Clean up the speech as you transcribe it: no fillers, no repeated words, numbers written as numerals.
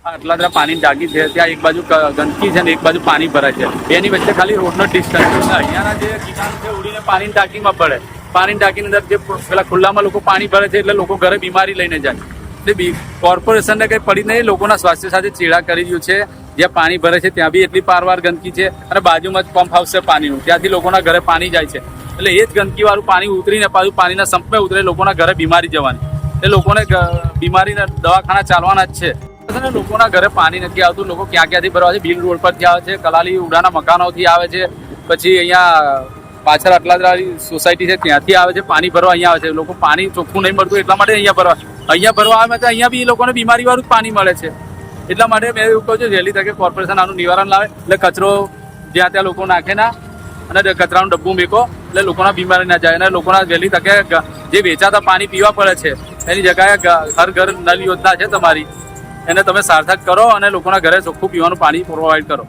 આટલા પાણી ટાંકી છે, ત્યાં એક બાજુ ગંદકી છે ને એક બાજુ પાણી ભરાય છે. બેની વચ્ચે ખાલી રોડનો ડિસ્ટન્સ. અહીંયાના જે કિનારો છે ઉડીને પાણી ટાંકીમાં પડે. પાણી ટાંકીની અંદર જે પેલા ખુલ્લામાં લોકો પાણી ભરે છે એટલે લોકો ઘરે બીમારી લઈને જાય. એટલે કોર્પોરેશનને કંઈ પડી નહીં, લોકોના સ્વાસ્થ્ય સાથે ચેડા કરી રહ્યું છે. જ્યાં પાણી ભરે છે ત્યાં બી એટલી પારવાર ગંદકી છે અને બાજુમાં જ પંપ હાઉસ છે પાણીનું, ત્યાંથી લોકોના ઘરે પાણી જાય છે. એટલે એ જ ગંદકીવાળું પાણી ઉતરીને પાછું પાણીના સંપમાં ઉતરે, લોકોના ઘરે બીમારી જવાની. એટલે લોકોને બીમારીના દવાખાના ચાલવાના જ છે. લોકોના ઘરે પાણી નથી આવતું. લોકો ક્યાં ક્યાંથી ભરવા છે? બિલ રોડ પરથી આવે છે, કલાલી ઉડાના મકાનોથી આવે છે, પછી અહીંયા પાછળ અટલાદરાની સોસાયટી છે ત્યાંથી આવે છે પાણી ભરવા. અહીંયા આવે છે લોકો. પાણી ચોખ્ખું નહીં મળતું એટલા માટે અહીંયા ભરવા આવે તો અહીંયા બી લોકોને બીમારી વાળું જ પાણી મળે છે. એટલા માટે મેં એવું કહું છું વહેલી તકે કોર્પોરેશન આનું નિવારણ લાવે. એટલે કચરો જ્યાં ત્યાં લોકો નાખે ના અને કચરાનું ડબ્બું મેકો એટલે લોકોના બીમારી ના જાય. અને લોકોના વહેલી તકે જે વેચાતા પાણી પીવા પડે છે એની જગ્યાએ હર ઘર નલ યોજના છે તમારી, એને તમે સાર્થક કરો અને લોકોના ઘરે ચોખ્ખું પીવાનું પાણી પ્રોવાઈડ કરો.